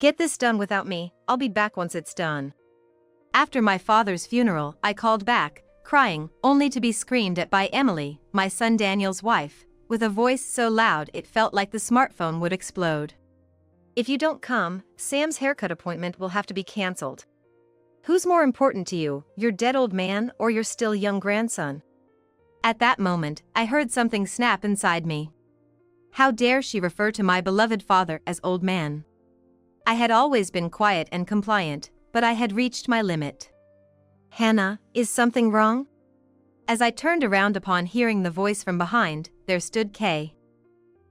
Get this done without me, I'll be back once it's done. After my father's funeral, I called back, crying, only to be screamed at by Emily, my son Daniel's wife, with a voice so loud it felt like the smartphone would explode. If you don't come, Sam's haircut appointment will have to be cancelled. Who's more important to you, your dead old man or your still young grandson? At that moment, I heard something snap inside me. How dare she refer to my beloved father as old man? I had always been quiet and compliant, but I had reached my limit. Hannah, is something wrong? As I turned around upon hearing the voice from behind, there stood Kay.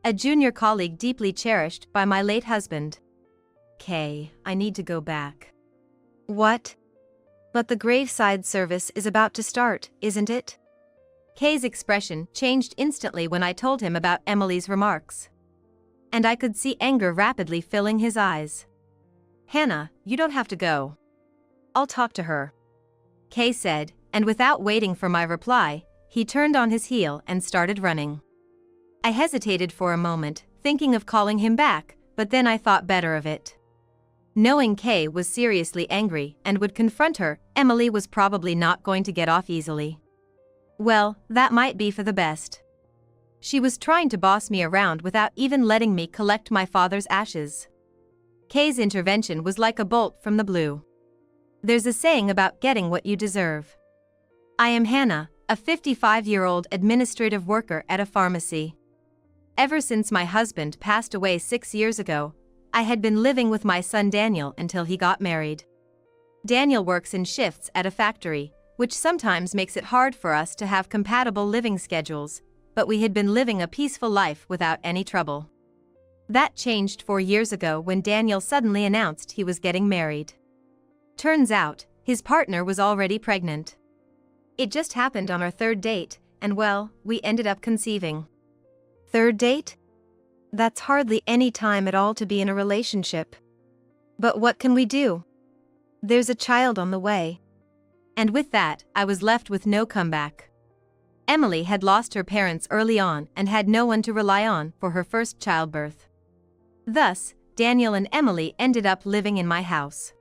A junior colleague deeply cherished by my late husband. Kay, I need to go back. What? But the graveside service is about to start, isn't it? Kay's expression changed instantly when I told him about Emily's remarks. And I could see anger rapidly filling his eyes. Hannah, you don't have to go. I'll talk to her. Kay said, and without waiting for my reply, he turned on his heel and started running. I hesitated for a moment, thinking of calling him back, but then I thought better of it. Knowing Kay was seriously angry and would confront her, Emily was probably not going to get off easily. Well, that might be for the best. She was trying to boss me around without even letting me collect my father's ashes. Kay's intervention was like a bolt from the blue. There's a saying about getting what you deserve. I am Hannah, a 55-year-old administrative worker at a pharmacy. Ever since my husband passed away 6 years ago, I had been living with my son Daniel until he got married. Daniel works in shifts at a factory, which sometimes makes it hard for us to have compatible living schedules, but we had been living a peaceful life without any trouble. That changed 4 years ago when Daniel suddenly announced he was getting married. Turns out, his partner was already pregnant. It just happened on our third date, and well, we ended up conceiving. Third date? That's hardly any time at all to be in a relationship. But what can we do? There's a child on the way. And with that, I was left with no comeback. Emily had lost her parents early on and had no one to rely on for her first childbirth. Thus, Daniel and Emily ended up living in my house.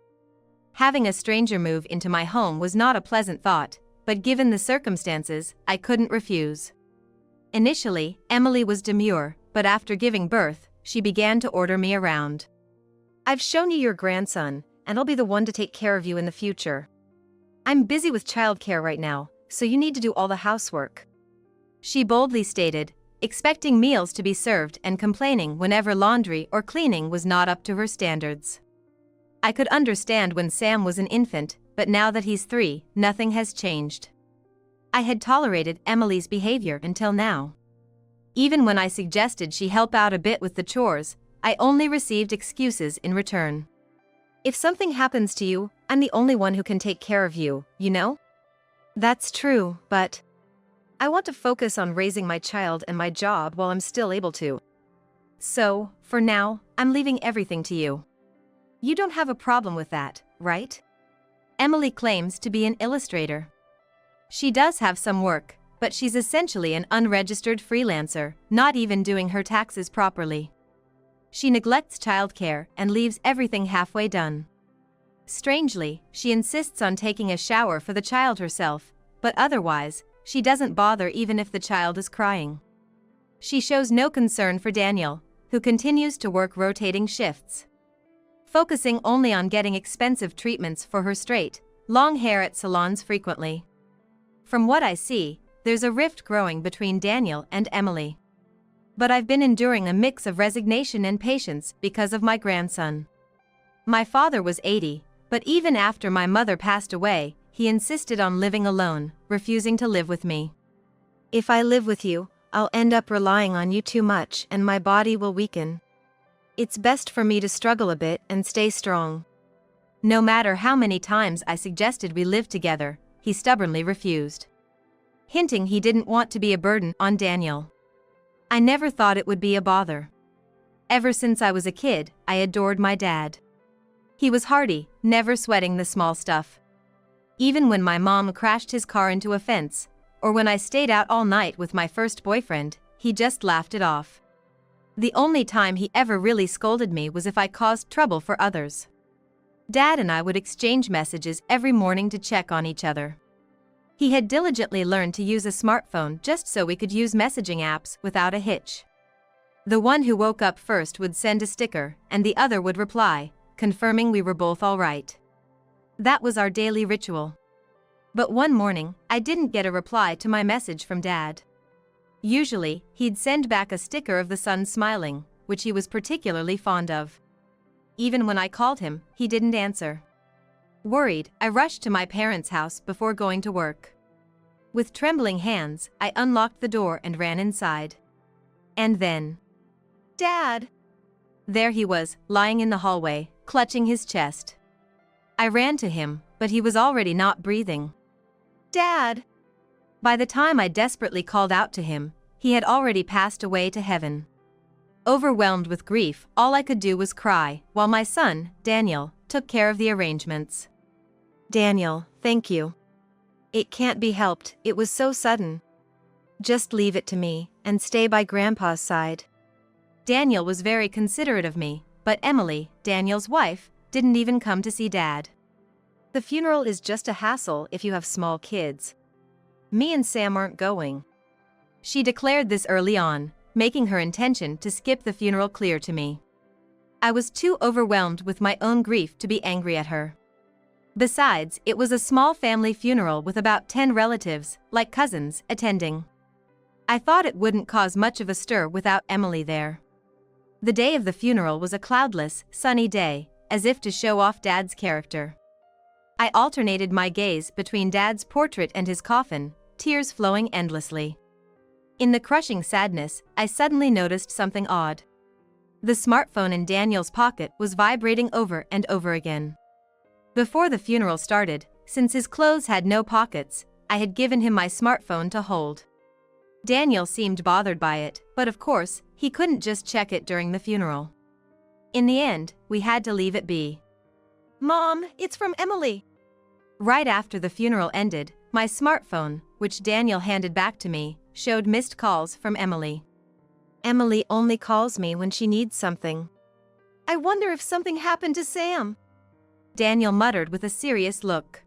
Having a stranger move into my home was not a pleasant thought, but given the circumstances, I couldn't refuse. Initially, Emily was demure, but after giving birth, she began to order me around. I've shown you your grandson, and I'll be the one to take care of you in the future. I'm busy with childcare right now, so you need to do all the housework. She boldly stated, expecting meals to be served and complaining whenever laundry or cleaning was not up to her standards. I could understand when Sam was an infant, but now that he's 3, nothing has changed. I had tolerated Emily's behavior until now. Even when I suggested she help out a bit with the chores, I only received excuses in return. If something happens to you, I'm the only one who can take care of you, you know? That's true, but I want to focus on raising my child and my job while I'm still able to. So, for now, I'm leaving everything to you. You don't have a problem with that, right? Emily claims to be an illustrator. She does have some work, but she's essentially an unregistered freelancer, not even doing her taxes properly. She neglects childcare and leaves everything halfway done. Strangely, she insists on taking a shower for the child herself, but otherwise, she doesn't bother even if the child is crying. She shows no concern for Daniel, who continues to work rotating shifts, focusing only on getting expensive treatments for her straight, long hair at salons frequently. From what I see, there's a rift growing between Daniel and Emily. But I've been enduring a mix of resignation and patience because of my grandson. My father was 80, but even after my mother passed away, he insisted on living alone, refusing to live with me. If I live with you, I'll end up relying on you too much and my body will weaken. It's best for me to struggle a bit and stay strong. No matter how many times I suggested we live together, he stubbornly refused, hinting he didn't want to be a burden on Daniel. I never thought it would be a bother. Ever since I was a kid, I adored my dad. He was hearty, never sweating the small stuff. Even when my mom crashed his car into a fence, or when I stayed out all night with my first boyfriend, he just laughed it off. The only time he ever really scolded me was if I caused trouble for others. Dad and I would exchange messages every morning to check on each other. He had diligently learned to use a smartphone just so we could use messaging apps without a hitch. The one who woke up first would send a sticker, and the other would reply, confirming we were both all right. That was our daily ritual. But one morning, I didn't get a reply to my message from Dad. Usually, he'd send back a sticker of the sun smiling, which he was particularly fond of. Even when I called him, he didn't answer. Worried, I rushed to my parents' house before going to work. With trembling hands, I unlocked the door and ran inside. And then, "Dad!" There he was, lying in the hallway, clutching his chest. I ran to him, but he was already not breathing. "Dad!" By the time I desperately called out to him, he had already passed away to heaven. Overwhelmed with grief, all I could do was cry, while my son, Daniel, took care of the arrangements. "Daniel, thank you. It can't be helped, it was so sudden. Just leave it to me, and stay by Grandpa's side." Daniel was very considerate of me, but Emily, Daniel's wife, didn't even come to see Dad. "The funeral is just a hassle if you have small kids. Me and Sam aren't going." She declared this early on, making her intention to skip the funeral clear to me. I was too overwhelmed with my own grief to be angry at her. Besides, it was a small family funeral with about 10 relatives, like cousins, attending. I thought it wouldn't cause much of a stir without Emily there. The day of the funeral was a cloudless, sunny day, as if to show off Dad's character. I alternated my gaze between Dad's portrait and his coffin, tears flowing endlessly. In the crushing sadness, I suddenly noticed something odd. The smartphone in Daniel's pocket was vibrating over and over again. Before the funeral started, since his clothes had no pockets, I had given him my smartphone to hold. Daniel seemed bothered by it, but of course, he couldn't just check it during the funeral. In the end, we had to leave it be. "Mom, it's from Emily." Right after the funeral ended, my smartphone, which Daniel handed back to me, showed missed calls from Emily. "Emily only calls me when she needs something. I wonder if something happened to Sam," Daniel muttered with a serious look.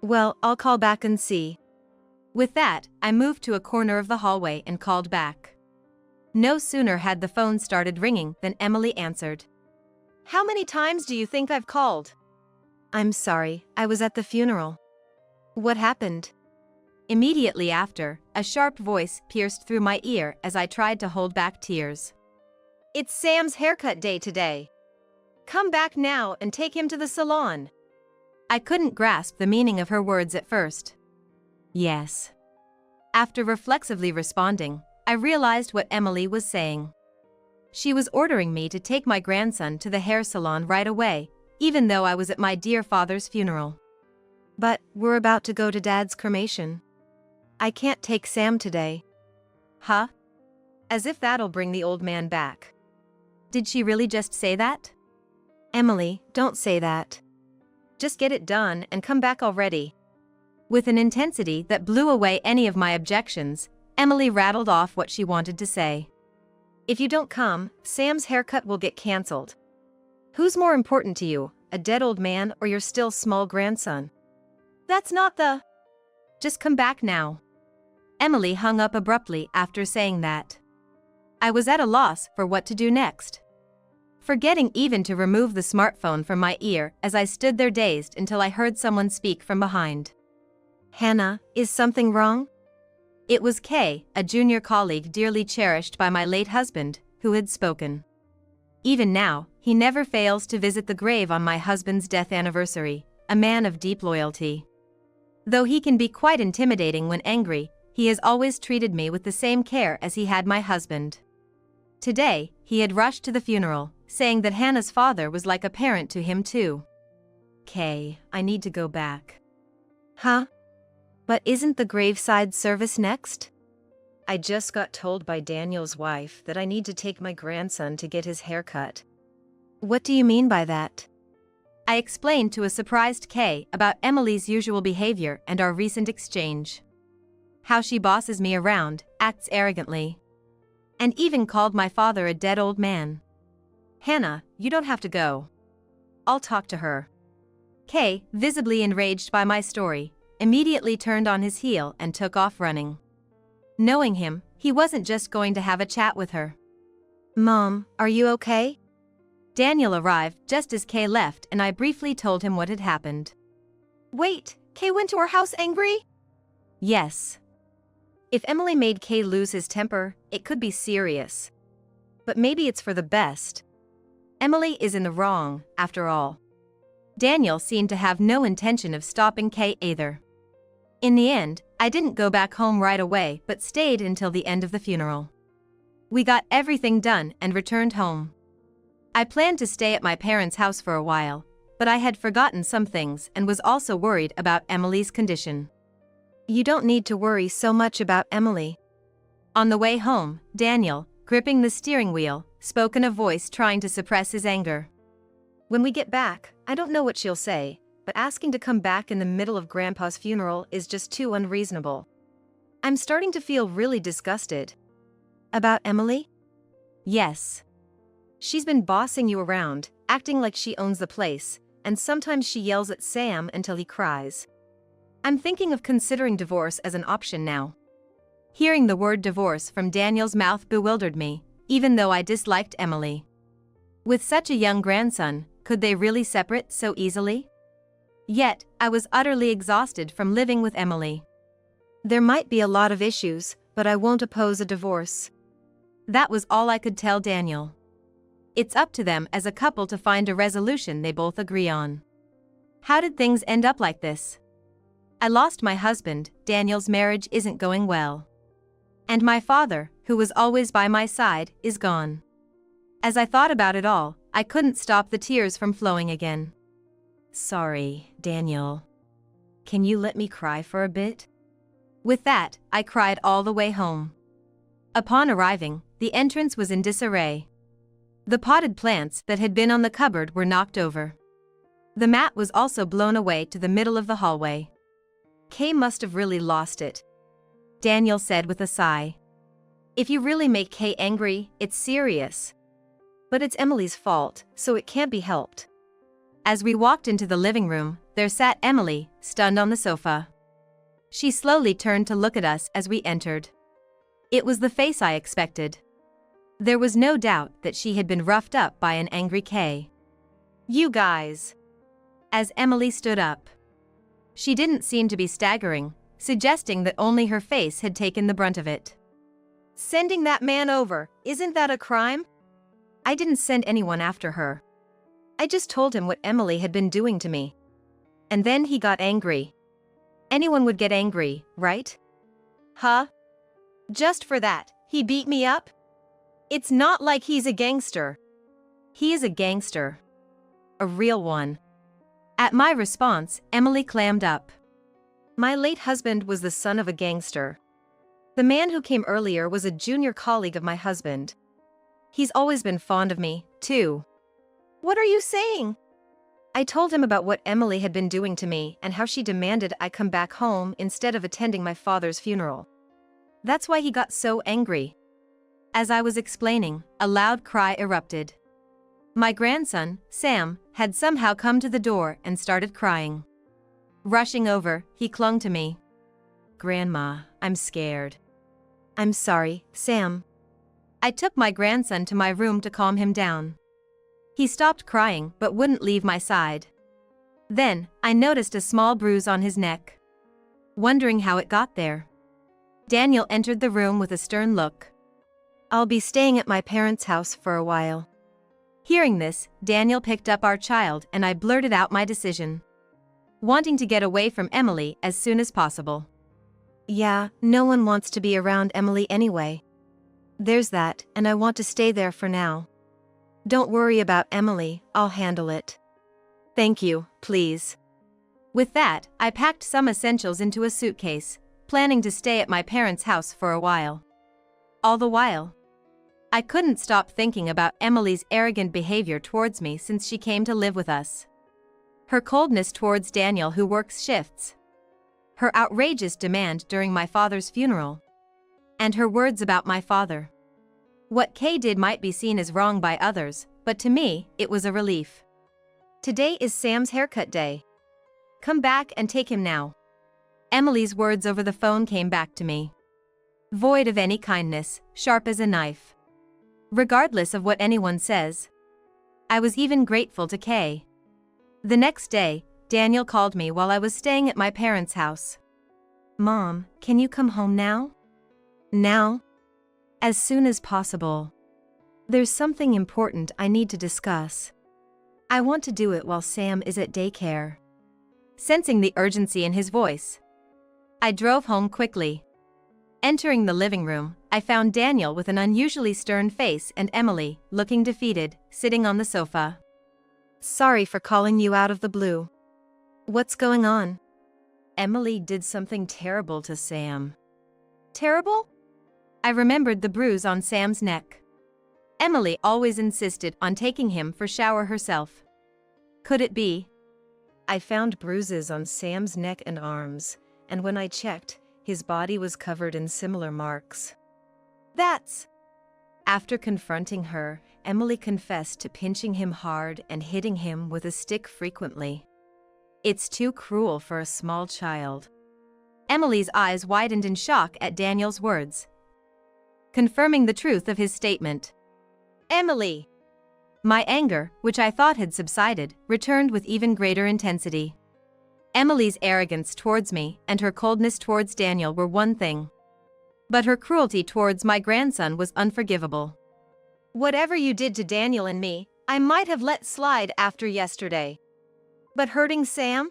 "Well, I'll call back and see." With that, I moved to a corner of the hallway and called back. No sooner had the phone started ringing than Emily answered. "How many times do you think I've called?" "I'm sorry, I was at the funeral." "What happened?" Immediately after, a sharp voice pierced through my ear as I tried to hold back tears. "It's Sam's haircut day today. Come back now and take him to the salon." I couldn't grasp the meaning of her words at first. "Yes." After reflexively responding, I realized what Emily was saying. She was ordering me to take my grandson to the hair salon right away, even though I was at my dear father's funeral. "But we're about to go to Dad's cremation. I can't take Sam today." "Huh? As if that'll bring the old man back." Did she really just say that? "Emily, don't say that. Just get it done and come back already." With an intensity that blew away any of my objections, Emily rattled off what she wanted to say. "If you don't come, Sam's haircut will get cancelled. Who's more important to you, a dead old man or your still small grandson?" "That's not the—" "Just come back now." Emily hung up abruptly after saying that. I was at a loss for what to do next. Forgetting even to remove the smartphone from my ear as I stood there dazed until I heard someone speak from behind. "Hannah, is something wrong?" It was Kay, a junior colleague dearly cherished by my late husband, who had spoken. Even now, he never fails to visit the grave on my husband's death anniversary, a man of deep loyalty. Though he can be quite intimidating when angry, he has always treated me with the same care as he had my husband. Today, he had rushed to the funeral, saying that Hannah's father was like a parent to him too. "Kay, I need to go back." "Huh? But isn't the graveside service next?" "I just got told by Daniel's wife that I need to take my grandson to get his haircut." "What do you mean by that?" I explained to a surprised Kay about Emily's usual behavior and our recent exchange. How she bosses me around, acts arrogantly. and even called my father a dead old man. Hannah, you don't have to go. I'll talk to her. Kay, visibly enraged by my story, immediately turned on his heel and took off running. Knowing him, he wasn't just going to have a chat with her. Mom, are you okay? Daniel arrived just as Kay left and I briefly told him what had happened. Wait, Kay went to her house angry? Yes. If Emily made Kay lose his temper, it could be serious. But maybe it's for the best. Emily is in the wrong, after all. Daniel seemed to have no intention of stopping Kay either. In the end, I didn't go back home right away but stayed until the end of the funeral. We got everything done and returned home. I planned to stay at my parents' house for a while, but I had forgotten some things and was also worried about Emily's condition. You don't need to worry so much about Emily. On the way home, Daniel, gripping the steering wheel, spoke in a voice trying to suppress his anger. When we get back, I don't know what she'll say, but asking to come back in the middle of Grandpa's funeral is just too unreasonable. I'm starting to feel really disgusted. About Emily? Yes. She's been bossing you around, acting like she owns the place, and sometimes she yells at Sam until he cries. I'm thinking of considering divorce as an option now. Hearing the word divorce from Daniel's mouth bewildered me, even though I disliked Emily. With such a young grandson, could they really separate so easily? Yet, I was utterly exhausted from living with Emily. There might be a lot of issues, but I won't oppose a divorce. That was all I could tell Daniel. It's up to them as a couple to find a resolution they both agree on. How did things end up like this? I lost my husband, Daniel's marriage isn't going well. And my father, who was always by my side, is gone. As I thought about it all, I couldn't stop the tears from flowing again. Sorry, Daniel. Can you let me cry for a bit? With that, I cried all the way home. Upon arriving, the entrance was in disarray. The potted plants that had been on the cupboard were knocked over. The mat was also blown away to the middle of the hallway. Kay must have really lost it. Daniel said with a sigh. If you really make Kay angry, it's serious. But it's Emily's fault, so it can't be helped. As we walked into the living room, there sat Emily, stunned on the sofa. She slowly turned to look at us as we entered. It was the face I expected. There was no doubt that she had been roughed up by an angry Kay. You guys. As Emily stood up. She didn't seem to be staggering, suggesting that only her face had taken the brunt of it. Sending that man over, isn't that a crime? I didn't send anyone after her. I just told him what Emily had been doing to me. And then he got angry. Anyone would get angry, right? Huh? Just for that, he beat me up? It's not like he's a gangster. He is a gangster. A real one. At my response, Emily clammed up. My late husband was the son of a gangster. The man who came earlier was a junior colleague of my husband. He's always been fond of me, too. What are you saying? I told him about what Emily had been doing to me and how she demanded I come back home instead of attending my father's funeral. That's why he got so angry. As I was explaining, a loud cry erupted. My grandson, Sam, had somehow come to the door and started crying. Rushing over, he clung to me. Grandma, I'm scared. I'm sorry, Sam. I took my grandson to my room to calm him down. He stopped crying but wouldn't leave my side. Then, I noticed a small bruise on his neck. Wondering how it got there. Daniel entered the room with a stern look. I'll be staying at my parents' house for a while. Hearing this, Daniel picked up our child and I blurted out my decision. Wanting to get away from Emily as soon as possible. Yeah, no one wants to be around Emily anyway. There's that, and I want to stay there for now. Don't worry about Emily, I'll handle it. Thank you, please. With that, I packed some essentials into a suitcase, planning to stay at my parents' house for a while. All the while, I couldn't stop thinking about Emily's arrogant behavior towards me since she came to live with us. Her coldness towards Daniel who works shifts. Her outrageous demand during my father's funeral. And her words about my father. What Kay did might be seen as wrong by others, but to me, it was a relief. Today is Sam's haircut day. Come back and take him now. Emily's words over the phone came back to me. Void of any kindness, sharp as a knife. Regardless of what anyone says. I was even grateful to Kay. The next day, Daniel called me while I was staying at my parents' house. Mom, can you come home now? Now? As soon as possible. There's something important I need to discuss. I want to do it while Sam is at daycare. Sensing the urgency in his voice, I drove home quickly. Entering the living room, I found Daniel with an unusually stern face and Emily, looking defeated, sitting on the sofa. Sorry for calling you out of the blue. What's going on? Emily did something terrible to Sam. Terrible? I remembered the bruise on Sam's neck. Emily always insisted on taking him for a shower herself. Could it be? I found bruises on Sam's neck and arms, and when I checked, his body was covered in similar marks. That's... After confronting her, Emily confessed to pinching him hard and hitting him with a stick frequently. It's too cruel for a small child. Emily's eyes widened in shock at Daniel's words, confirming the truth of his statement. Emily! My anger, which I thought had subsided, returned with even greater intensity. Emily's arrogance towards me and her coldness towards Daniel were one thing. But her cruelty towards my grandson was unforgivable. Whatever you did to Daniel and me, I might have let slide after yesterday. But hurting Sam?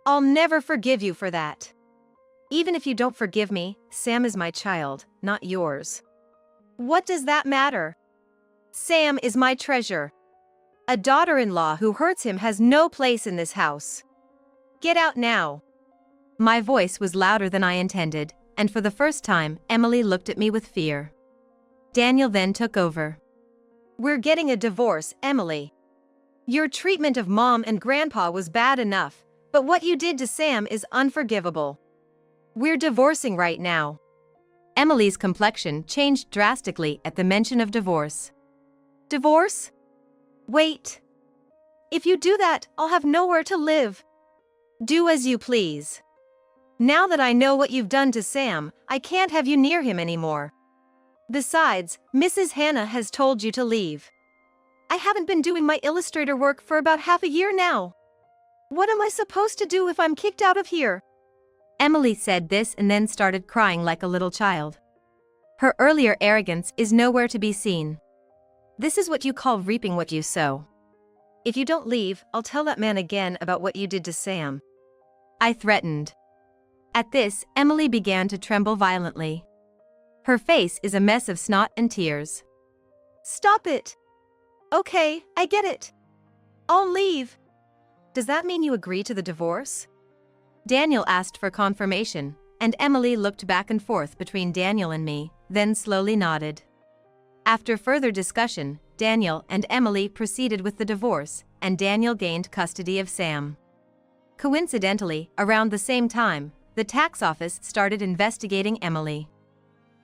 I'll never forgive you for that. Even if you don't forgive me, Sam is my child, not yours. What does that matter? Sam is my treasure. A daughter-in-law who hurts him has no place in this house. Get out now. My voice was louder than I intended, and for the first time, Emily looked at me with fear. Daniel then took over. We're getting a divorce, Emily. Your treatment of Mom and Grandpa was bad enough, but what you did to Sam is unforgivable. We're divorcing right now. Emily's complexion changed drastically at the mention of divorce. Divorce? Wait. If you do that, I'll have nowhere to live. Do as you please. Now that I know what you've done to Sam, I can't have you near him anymore. Besides, Mrs. Hannah has told you to leave. I haven't been doing my illustrator work for about half a year now. What am I supposed to do if I'm kicked out of here? Emily said this and then started crying like a little child. Her earlier arrogance is nowhere to be seen. This is what you call reaping what you sow. If you don't leave, I'll tell that man again about what you did to Sam. I threatened. At this, Emily began to tremble violently. Her face is a mess of snot and tears. Stop it. Okay, I get it. I'll leave. Does that mean you agree to the divorce? Daniel asked for confirmation, and Emily looked back and forth between Daniel and me, then slowly nodded. After further discussion, Daniel and Emily proceeded with the divorce, and Daniel gained custody of Sam. Coincidentally, around the same time, the tax office started investigating Emily.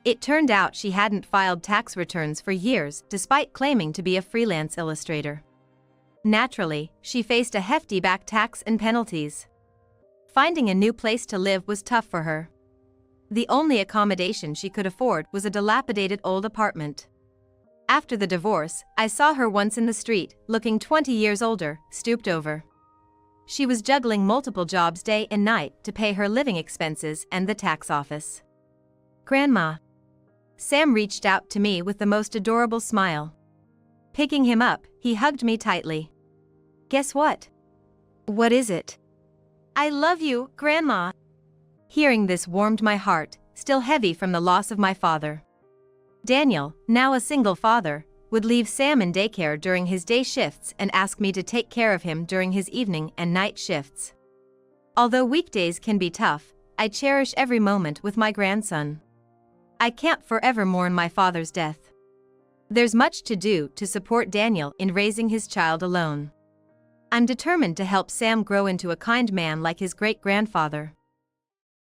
It turned out she hadn't filed tax returns for years despite claiming to be a freelance illustrator. Naturally, she faced a hefty back tax and penalties. Finding a new place to live was tough for her. The only accommodation she could afford was a dilapidated old apartment. After the divorce, I saw her once in the street, looking 20 years older, stooped over. She was juggling multiple jobs day and night to pay her living expenses and the tax office. Grandma. Sam reached out to me with the most adorable smile. Picking him up, he hugged me tightly. Guess what? What is it? I love you, Grandma. Hearing this warmed my heart, still heavy from the loss of my father. Daniel, now a single father, would leave Sam in daycare during his day shifts and ask me to take care of him during his evening and night shifts. Although weekdays can be tough, I cherish every moment with my grandson. I can't forever mourn my father's death. There's much to do to support Daniel in raising his child alone. I'm determined to help Sam grow into a kind man like his great-grandfather.